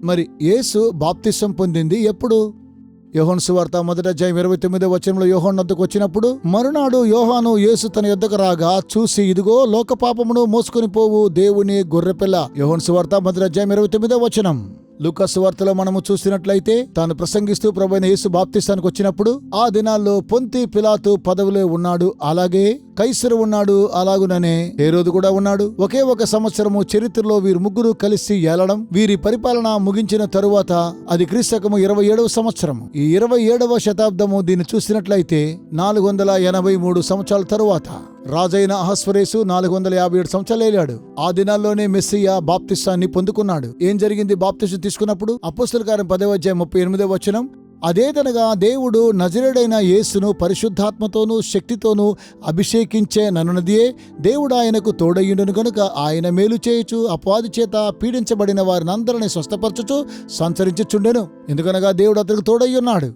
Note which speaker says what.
Speaker 1: మరి యేసు బాప్తిసం పొందింది ఎప్పుడు? యోహాను సువార్త 1:29 యోహాను వద్దకు వచ్చినప్పుడు, మరునాడు యోహాను యేసు తన యొద్దకు రాగా చూసి, ఇదిగో లోక పాపమును మోసుకొని పోవు దేవుని గొర్రెపిల్ల. యోహాను సువార్త 1:29. లూకా సువార్తలో మనము చూసినట్లయితే, తాను ప్రసంగిస్తూ ప్రభువైన యేసు బాప్తిస్తానికి వచ్చినప్పుడు, ఆ దినాల్లో పొంతి పిలాతు పదవిలో ఉన్నాడు, అలాగే కైసరు ఉన్నాడు, అలాగుననే హేరోదు కూడా ఉన్నాడు. ఒకే ఒక సంవత్సరము చరిత్రలో వీరు ముగ్గురు కలిసి ఏలడం, వీరి పరిపాలన ముగించిన తరువాత అది క్రీస్తకము 27వ సంవత్సరము. ఈ 27వ శతాబ్దము దీన్ని చూసినట్లయితే 483 సంవత్సరాల తరువాత రాజైన అహస్వరేసు 457 సంవత్సరాలు ఏలాడు. ఆ దినాల్లోనే మెస్సియా బాప్తిస్తాన్ని పొందుకున్నాడు. ఏం జరిగింది బాప్తిసం తీసుకున్నప్పుడు? అపోస్తలుల కార్యం 10:38. అదేదనగా దేవుడు నజరేయుడైన యేసును పరిశుద్ధాత్మతోనూ శక్తితోనూ అభిషేకించెననున్నదియే, దేవుడు ఆయనకు తోడయ్యుండును గనుక ఆయన మేలు చేయుచు అపవాది చేత పీడించబడిన వారినందరినీ స్వస్థపరచుచు సంచరించుచుండెను. ఎందుకనగా దేవుడు అతనికి తోడయ్యున్నాడు.